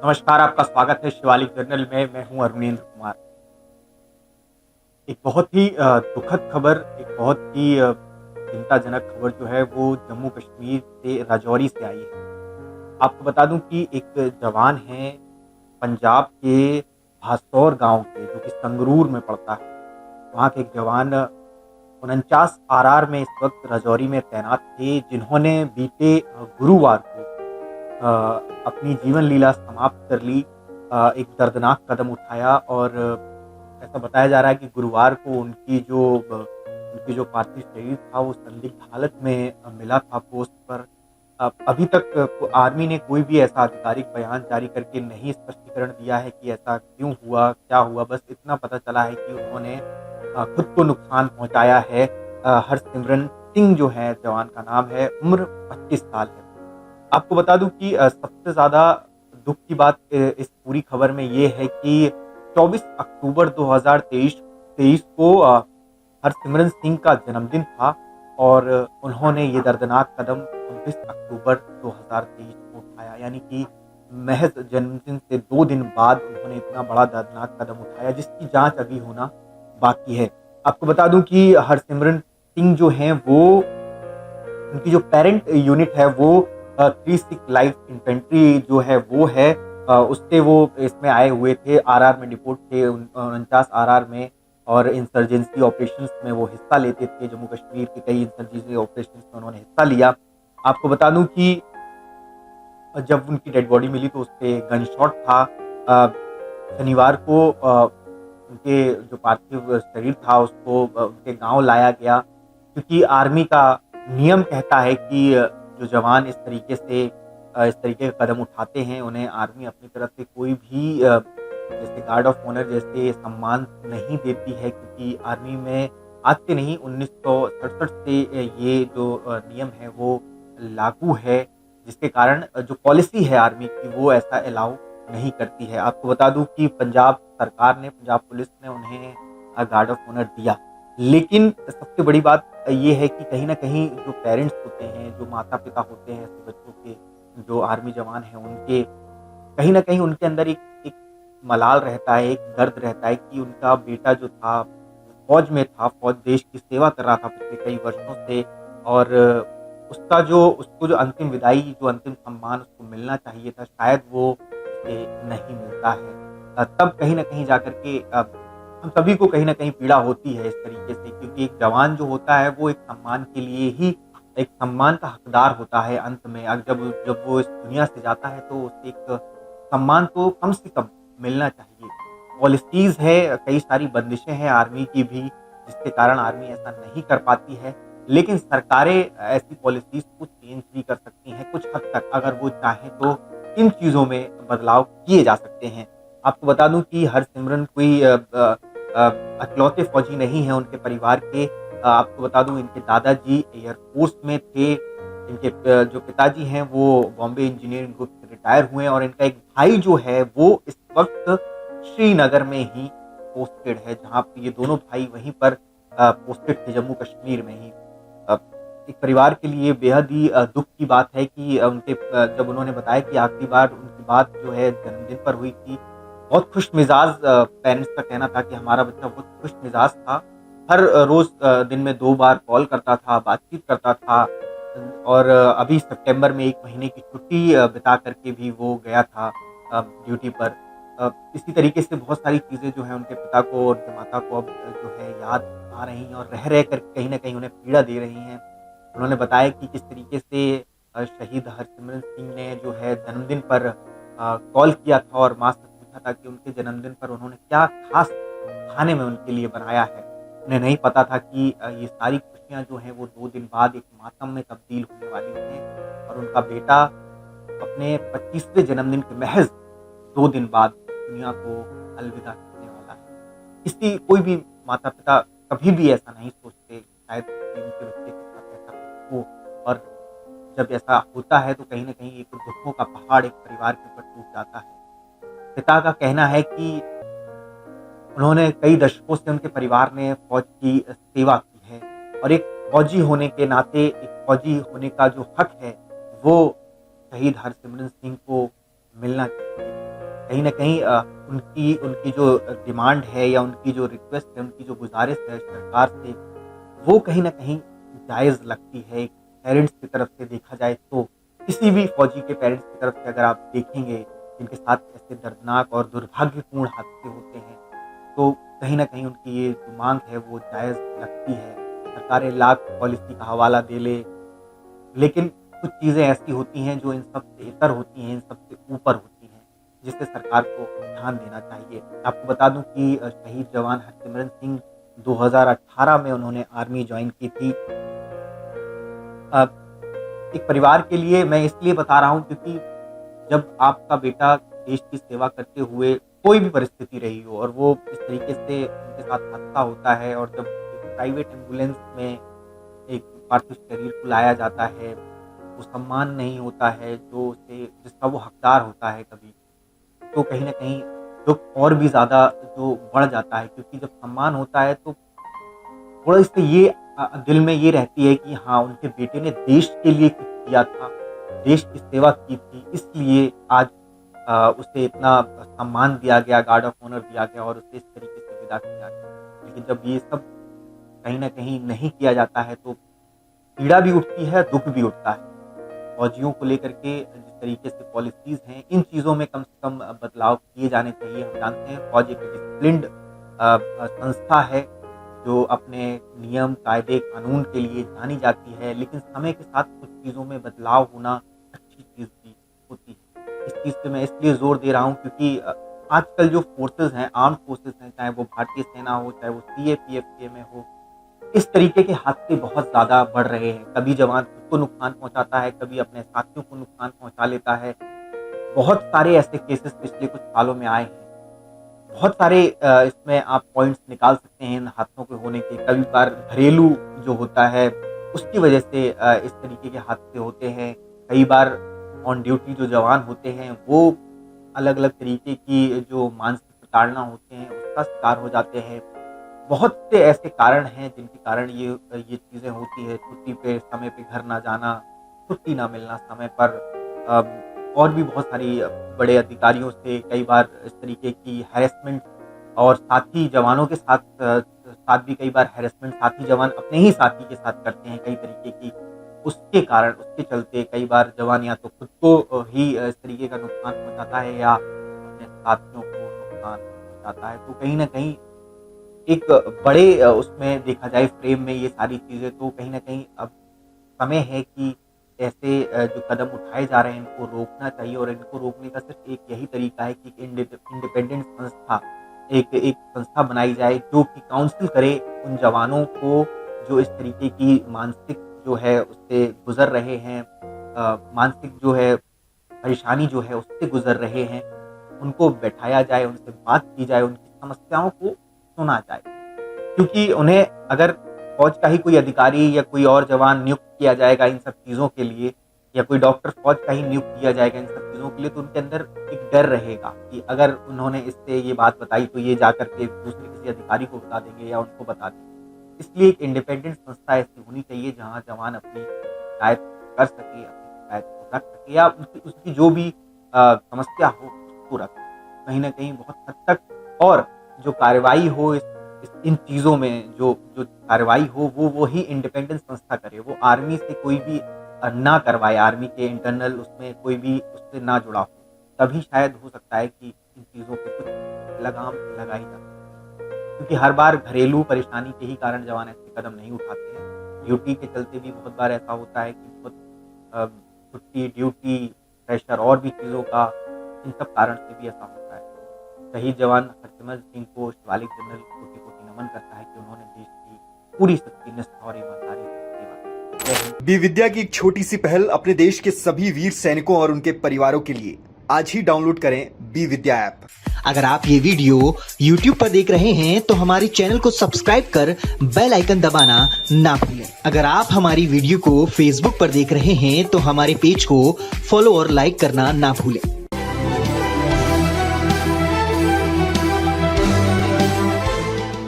नमस्कार, आपका स्वागत है शिवालिक जर्नल में। मैं हूँ अरुणेंद्र कुमार। एक बहुत ही दुखद खबर, एक बहुत ही चिंताजनक खबर जो है वो जम्मू कश्मीर से राजौरी से आई है। आपको बता दूं कि एक जवान है पंजाब के भासौर गाँव के, जो कि संगरूर में पड़ता है। वहाँ के एक जवान 49 आरआर में इस वक़्त राजौरी में तैनात थे, जिन्होंने बीते गुरुवार को अपनी जीवन लीला समाप्त कर ली। एक दर्दनाक कदम उठाया और ऐसा बताया जा रहा है कि गुरुवार को उनकी जो पार्थिव शरीर था वो संदिग्ध हालत में मिला था पोस्ट पर। अभी तक आर्मी ने कोई भी ऐसा आधिकारिक बयान जारी करके नहीं स्पष्टीकरण दिया है कि ऐसा क्यों हुआ, क्या हुआ। बस इतना पता चला है कि उन्होंने खुद को नुकसान पहुँचाया है। हरसिमरन सिंह जो है जवान का नाम है, उम्र 25 साल है। आपको बता दूँ कि सबसे ज़्यादा दुःख की बात इस पूरी खबर में ये है कि 24 अक्टूबर 2023 को हरसिमरन सिंह का जन्मदिन था और उन्होंने ये दर्दनाक कदम 26 अक्टूबर 2023 को उठाया। यानी कि महज़ जन्मदिन से 2 दिन बाद उन्होंने इतना बड़ा दर्दनाक कदम उठाया, जिसकी जाँच अभी होना बाकी है। आपको बता दूँ कि हरसिमरन सिंह जो हैं वो, उनकी जो पेरेंट यूनिट है वो 36 लाइफ इन्फेंट्री जो है वो है, उससे वो इसमें आए हुए थे। आरआर में डिपोट थे 49 आरआर में, और इंसर्जेंसी ऑपरेशंस में वो हिस्सा लेते थे। जम्मू कश्मीर के कई इंसर्जेंसी ऑपरेशंस में उन्होंने हिस्सा लिया। आपको बता दूं कि जब उनकी डेड बॉडी मिली तो उसपे गन शॉट था। शनिवार को उनके जो पार्थिव शरीर था उसको उनके गाँव लाया गया, क्योंकि आर्मी का नियम कहता है कि जो जवान इस तरीके का कदम उठाते हैं, उन्हें आर्मी अपनी तरफ से कोई भी जैसे गार्ड ऑफ ऑनर जैसे सम्मान नहीं देती है, क्योंकि आर्मी में आज से नहीं 1967 से ये जो नियम है वो लागू है, जिसके कारण जो पॉलिसी है आर्मी की वो ऐसा अलाउ नहीं करती है। आपको बता दूं कि पंजाब सरकार ने, पंजाब पुलिस ने उन्हें गार्ड ऑफ ऑनर दिया। लेकिन सबसे बड़ी बात ये है कि कहीं न कहीं जो पेरेंट्स होते हैं, जो माता-पिता होते हैं ऐसे बच्चों के, जो आर्मी जवान हैं, उनके कहीं न कहीं उनके अंदर एक एक मलाल रहता है, एक दर्द रहता है कि उनका बेटा जो था, फ़ौज में था, फ़ौज देश की सेवा कर रहा था पिछले कई वर्षों से, और उसको जो अंतिम विदाई, जो अंतिम सम्मान उसको मिलना चाहिए था, शायद वो उसे नहीं मिलता है। तब कहीं न कहीं जाकर के हम सभी को कहीं न कहीं पीड़ा होती है इस तरीके से, क्योंकि एक जवान जो होता है वो एक सम्मान के लिए ही, एक सम्मान का हकदार होता है अंत में। जब जब वो इस दुनिया से जाता है तो उसे एक सम्मान तो कम से कम मिलना चाहिए। पॉलिसीज़ है, कई सारी बंदिशें हैं आर्मी की भी, जिसके कारण आर्मी ऐसा नहीं कर पाती है। लेकिन सरकारें ऐसी पॉलिसीज़ को चेंज भी कर सकती हैं कुछ हद तक, अगर वो चाहें तो इन चीज़ों में बदलाव किए जा सकते हैं। आपको बता दूँ कि हरसिमरन कोई इकलौते फौजी नहीं हैं उनके परिवार के। आपको बता दूँ, इनके दादाजी एयर फ़ोर्स में थे। इनके जो पिताजी हैं वो बॉम्बे इंजीनियरिंग ग्रुप से रिटायर हुए हैं, और इनका एक भाई जो है वो इस वक़्त श्रीनगर में ही पोस्टेड है, जहाँ पे ये दोनों भाई वहीं पर पोस्टेड थे, जम्मू कश्मीर में ही। अ, एक परिवार के लिए बेहद ही दुःख की बात है कि जब उन्होंने बताया कि आखिरी बार उनकी बात जो है जन्मदिन पर हुई थी, बहुत खुशमिज़ाज पेरेंट्स का कहना था कि हमारा बच्चा बहुत खुशमिज़ाज था। हर रोज़ दिन में 2 बार कॉल करता था, बातचीत करता था, और अभी सितंबर में 1 महीने की छुट्टी बिता कर के भी वो गया था ड्यूटी पर। इसी तरीके से बहुत सारी चीज़ें जो हैं उनके पिता को और उनके माता को अब जो है याद आ रही हैं, और रह कर कहीं न कहीं उन्हें पीड़ा दे रही हैं। उन्होंने बताया कि किस तरीके से शहीद हरसिमरन सिंह ने जो है जन्मदिन पर कॉल किया था और माँ से पूछा था कि उनके जन्मदिन पर उन्होंने क्या ख़ास खाने में उनके लिए बनाया है। उन्हें नहीं पता था कि ये सारी खुशियाँ जो हैं वो 2 दिन बाद एक मातम में तब्दील होने वाली हैं, और उनका बेटा अपने 25वें जन्मदिन के महज़ 2 दिन बाद दुनिया को अलविदा कहने वाला है। कोई भी माता-पिता कभी भी ऐसा नहीं सोचते शायद कि उनके बच्चे के साथ ऐसा कुछ हो, और जब ऐसा होता है तो कहीं न कहीं एक दुःखों का पहाड़ एक परिवार के ऊपर टूट जाता है। पिता का कहना है कि उन्होंने कई दशकों से, उनके परिवार ने फ़ौज की सेवा की है, और एक फ़ौजी होने के नाते, एक फ़ौजी होने का जो हक है, वो शहीद हरसिमरन सिंह को मिलना चाहिए। कहीं न कहीं उनकी उनकी जो डिमांड है या उनकी जो रिक्वेस्ट है, उनकी जो गुज़ारिश है सरकार से, वो कहीं न कहीं जायज़ लगती है। एक पेरेंट्स की तरफ से देखा जाए तो, किसी भी फौजी के पेरेंट्स की तरफ से अगर आप देखेंगे, जिनके साथ ऐसे दर्दनाक और दुर्भाग्यपूर्ण हादसे होते हैं, तो कहीं न कहीं उनकी ये जो माँग है वो जायज़ लगती है। सरकारें लाख पॉलिसी का हवाला दे ले, लेकिन कुछ चीज़ें ऐसी होती हैं जो इन सब से इतर होती हैं, इन सब से ऊपर होती हैं, जिससे सरकार को ध्यान देना चाहिए। आपको बता दूँ कि शहीद जवान हरसिमरन सिंह 2018 में उन्होंने आर्मी जॉइन की थी। एक परिवार के लिए मैं इसलिए बता रहा हूँ क्योंकि जब आपका बेटा देश की सेवा करते हुए कोई भी परिस्थिति रही हो और वो इस तरीके से उनके साथ हादसा होता है और जब एक प्राइवेट एम्बुलेंस में एक पार्थिव शरीर को लाया जाता है, वो सम्मान नहीं होता है जो उसे जिसका वो हकदार होता है कभी, तो कहीं न कहीं दुःख और भी ज़्यादा जो बढ़ जाता है, क्योंकि जब सम्मान होता है तो थोड़ा इससे ये दिल में ये रहती है कि हाँ, उनके बेटे ने देश के लिए कुछ किया था, देश की सेवा की थी, इसलिए आज उसे इतना सम्मान दिया गया, गार्ड ऑफ ऑनर दिया गया और उसे इस तरीके से विदा किया गया। लेकिन जब ये सब कहीं न कहीं नहीं किया जाता है तो पीड़ा भी उठती है, दुःख भी उठता है। फौजियों को लेकर के जिस तरीके से पॉलिसीज़ हैं, इन चीज़ों में कम से कम बदलाव किए जाने चाहिए। हम जानते हैं फौज एक डिसिप्लिन्ड संस्था है, जो अपने नियम, कायदे, कानून के लिए जानी जाती है, लेकिन समय के साथ कुछ चीज़ों में बदलाव होना अच्छी चीज़ भी होती है। इस चीज़ पे मैं इसलिए ज़ोर दे रहा हूँ क्योंकि आजकल जो फोर्सेज़ हैं, आर्म्ड फोर्सेज़ हैं, चाहे वो भारतीय सेना हो, चाहे वो सीएपीएफ में हो, इस तरीके के हादसे बहुत ज़्यादा बढ़ रहे हैं। कभी जवान खुद को नुकसान पहुँचाता है, कभी अपने साथियों को नुकसान पहुँचा लेता है। बहुत सारे ऐसे केसेस पिछले कुछ सालों में आए हैं। बहुत सारे इसमें आप पॉइंट्स निकाल सकते हैं इन हादसों के होने के। कभी बार घरेलू जो होता है, उसकी वजह से इस तरीके के हादसे होते हैं। कई बार ऑन ड्यूटी जो जवान होते हैं, वो अलग-अलग तरीके की जो मानसिक प्रताड़ना होते हैं, उसका शिकार हो जाते हैं। बहुत से ऐसे कारण हैं जिनके कारण ये चीज़ें होती है। छुट्टी पे समय पे घर ना जाना, छुट्टी ना मिलना समय पर, और भी बहुत सारी बड़े अधिकारियों से कई बार इस तरीके की हैरेसमेंट और साथी जवानों के साथ भी कई बार हैरेसमेंट साथी जवान अपने ही साथी के साथ करते हैं कई तरीके की। उसके कारण, उसके चलते कई बार जवान या तो खुद को ही इस तरीके का नुकसान पहुँचाता है या अपने साथियों को नुकसान पहुँचाता है। तो कहीं न कहीं एक बड़े उसमें देखा जाए फ्रेम में ये सारी चीज़ें, तो कहीं न कहीं अब समय है कि ऐसे जो कदम उठाए जा रहे हैं इनको रोकना चाहिए और इनको रोकने का सिर्फ एक यही तरीका है कि इंडिपेंडेंट संस्था, एक संस्था बनाई जाए जो कि काउंसिल करे उन जवानों को जो इस तरीके की मानसिक जो है उससे गुज़र रहे हैं, मानसिक जो है परेशानी जो है उससे गुज़र रहे हैं। उनको बैठाया जाए, उनसे बात की जाए, उनकी समस्याओं को सुना जाए। क्योंकि उन्हें अगर फौज का ही कोई अधिकारी या कोई और जवान नियुक्त किया जाएगा इन सब चीज़ों के लिए, या कोई डॉक्टर फौज का ही नियुक्त किया जाएगा इन सब चीज़ों के लिए, तो उनके अंदर एक डर रहेगा कि अगर उन्होंने इससे ये बात बताई तो ये जाकर के दूसरे किसी अधिकारी को बता देंगे या उनको बता देंगे। इसलिए एक इंडिपेंडेंट संस्था ऐसी होनी चाहिए जहाँ जवान अपनी शिकायत कर सके, अपनी शिकायत को रख सके या उसकी जो भी समस्या हो उसको रख सके। कहीं न कहीं बहुत हद तक और जो कार्रवाई हो इन चीज़ों में, जो कार्रवाई हो वो ही इंडिपेंडेंट संस्था करे। वो आर्मी से कोई भी ना करवाए, आर्मी के इंटरनल उसमें कोई भी उससे ना जुड़ा हो, तभी शायद हो सकता है कि इन चीज़ों पे कुछ लगाम लगाई जा सके। क्योंकि हर बार घरेलू परेशानी के ही कारण जवान ऐसे कदम नहीं उठाते हैं। ड्यूटी के चलते भी बहुत बार ऐसा होता है कि बहुत छुट्टी, ड्यूटी, प्रेशर और भी चीज़ों का, इन सब कारण से भी ऐसा होता है। शहीद जवान हरसिमरन सिंह को शिवालिक जनरल कोटि-कोटि नमन करता है कि उन्होंने देश की पूरी सच्ची निष्ठा और ईमानदारी से सेवा की। बी विद्या की एक छोटी सी पहल अपने देश के सभी वीर सैनिकों और उनके परिवारों के लिए। आज ही डाउनलोड करें बी विद्या ऐप। अगर आप ये वीडियो YouTube पर देख रहे हैं तो हमारे चैनल को सब्सक्राइब कर बेल आइकन दबाना ना भूलें। अगर आप हमारी वीडियो को Facebook पर देख रहे हैं तो हमारे पेज को फॉलो और लाइक करना ना भूलें।